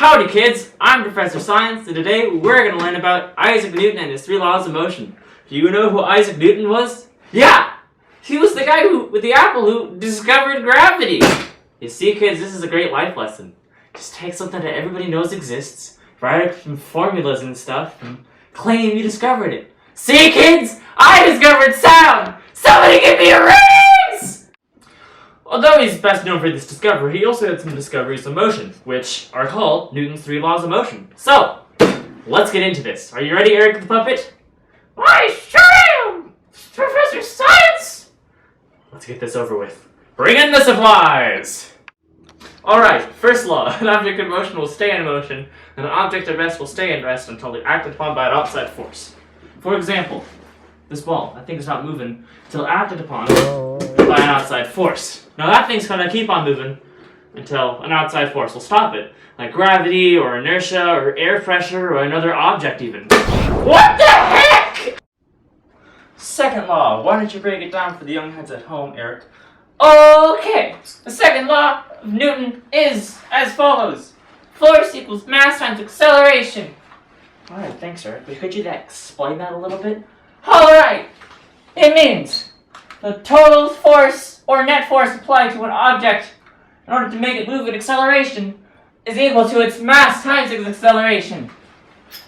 Howdy kids, I'm Professor Science, and today we're going to learn about Isaac Newton and his 3 laws of motion. Do you know who Isaac Newton was? Yeah! He was the guy with the apple who discovered gravity! You see kids, this is a great life lesson. Just take something that everybody knows exists, write up some formulas and stuff, and claim you discovered it. See kids, I discovered sound! Somebody give me a raise! Although he's best known for this discovery, he also had some discoveries of motion, which are called Newton's 3 laws of motion. So, let's get into this. Are you ready, Eric the Puppet? I sure am! Professor Science! Let's get this over with. Bring in the supplies! Alright, first law. An object in motion will stay in motion, and an object at rest will stay in rest until they're acted upon by an outside force. For example, this ball, I think it's not moving until acted upon by an outside force. Now that thing's gonna keep on moving until an outside force will stop it, like gravity, or inertia, or air pressure, or another object even. What the heck?! Second law. Why don't you break it down for the young heads at home, Eric? Okay, the second law of Newton is as follows. Force equals mass times acceleration. Alright, thanks, Eric. But could you explain that a little bit? Alright, it means the total force or net force applied to an object in order to make it move at acceleration is equal to its mass times its acceleration.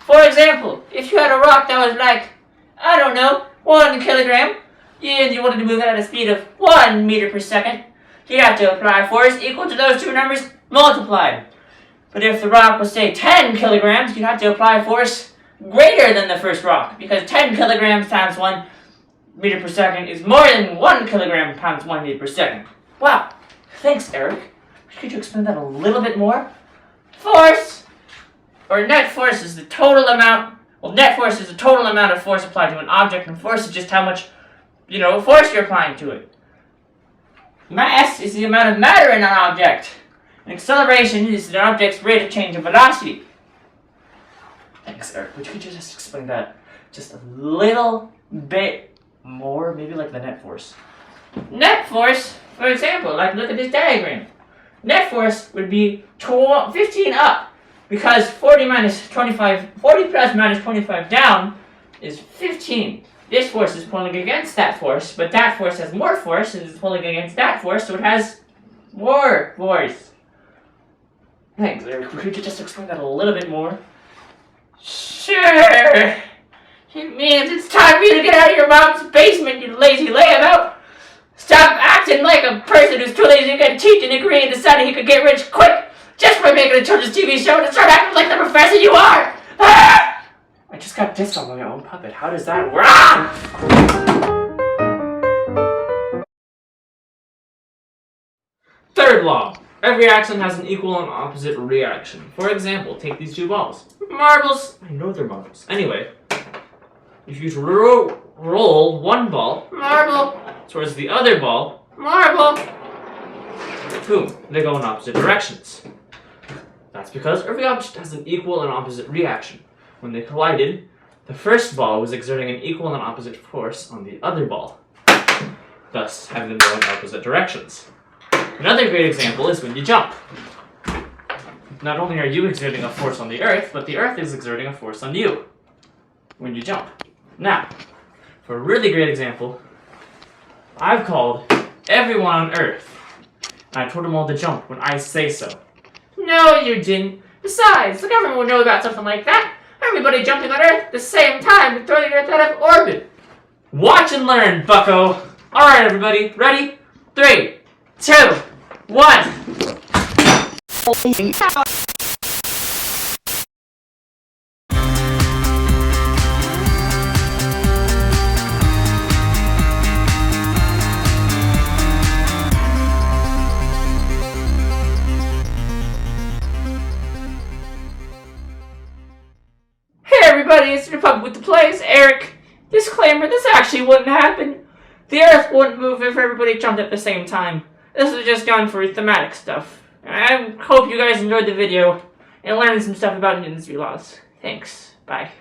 For example, if you had a rock that was like, I don't know, 1 kilogram, and you wanted to move it at a speed of 1 meter per second, you'd have to apply force equal to those two numbers multiplied. But if the rock was, say, 10 kilograms, you'd have to apply force greater than the first rock, because 10 kilograms times 1 meter per second is more than 1 kilogram times 1 meter per second. Wow. Thanks, Eric. Could you explain that a little bit more? Force, or net force, is the total amount, net force is the total amount of force applied to an object, and force is just how much, force you're applying to it. Mass is the amount of matter in an object, and acceleration is the object's rate of change of velocity. Thanks, Eric. Could you just explain that just a little bit more, maybe like the net force? Net force, for example, like look at this diagram. Net force would be 15 up, because 40 plus minus 25 down is 15. This force is pulling against that force, but that force has more force and is pulling against that force, so it has more force. Thanks, Eric. Could you just explain that a little bit more? Sure. It means it's time for you to get out of your mom's basement, you lazy layabout. Stop acting like a person who's too lazy to get a teaching degree and decided he could get rich quick just by making a children's TV show, and start acting like the professor you are! Ah! I just got dissed on my own puppet. How does that work? Third law. Every action has an equal and opposite reaction. For example, take these 2 balls. Marbles. I know they're marbles. Anyway, if you roll one ball, marble, towards the other ball, marble, boom, they go in opposite directions. That's because every object has an equal and opposite reaction. When they collided, the first ball was exerting an equal and opposite force on the other ball, thus having them go in opposite directions. Another great example is when you jump. Not only are you exerting a force on the earth, but the earth is exerting a force on you when you jump. Now, for a really great example, I've called everyone on Earth, and I told them all to jump when I say so. No, you didn't. Besides, the government would know about something like that. Everybody jumping on Earth at the same time and throwing the Earth out of orbit. Watch and learn, bucko. Alright, everybody. Ready? 3, 2, 1. Everybody, it's the Puppet with the Plays, Eric. Disclaimer, this actually wouldn't happen. The Earth wouldn't move if everybody jumped at the same time. This was just done for thematic stuff. I hope you guys enjoyed the video and learned some stuff about Newton's 3 laws. Thanks. Bye.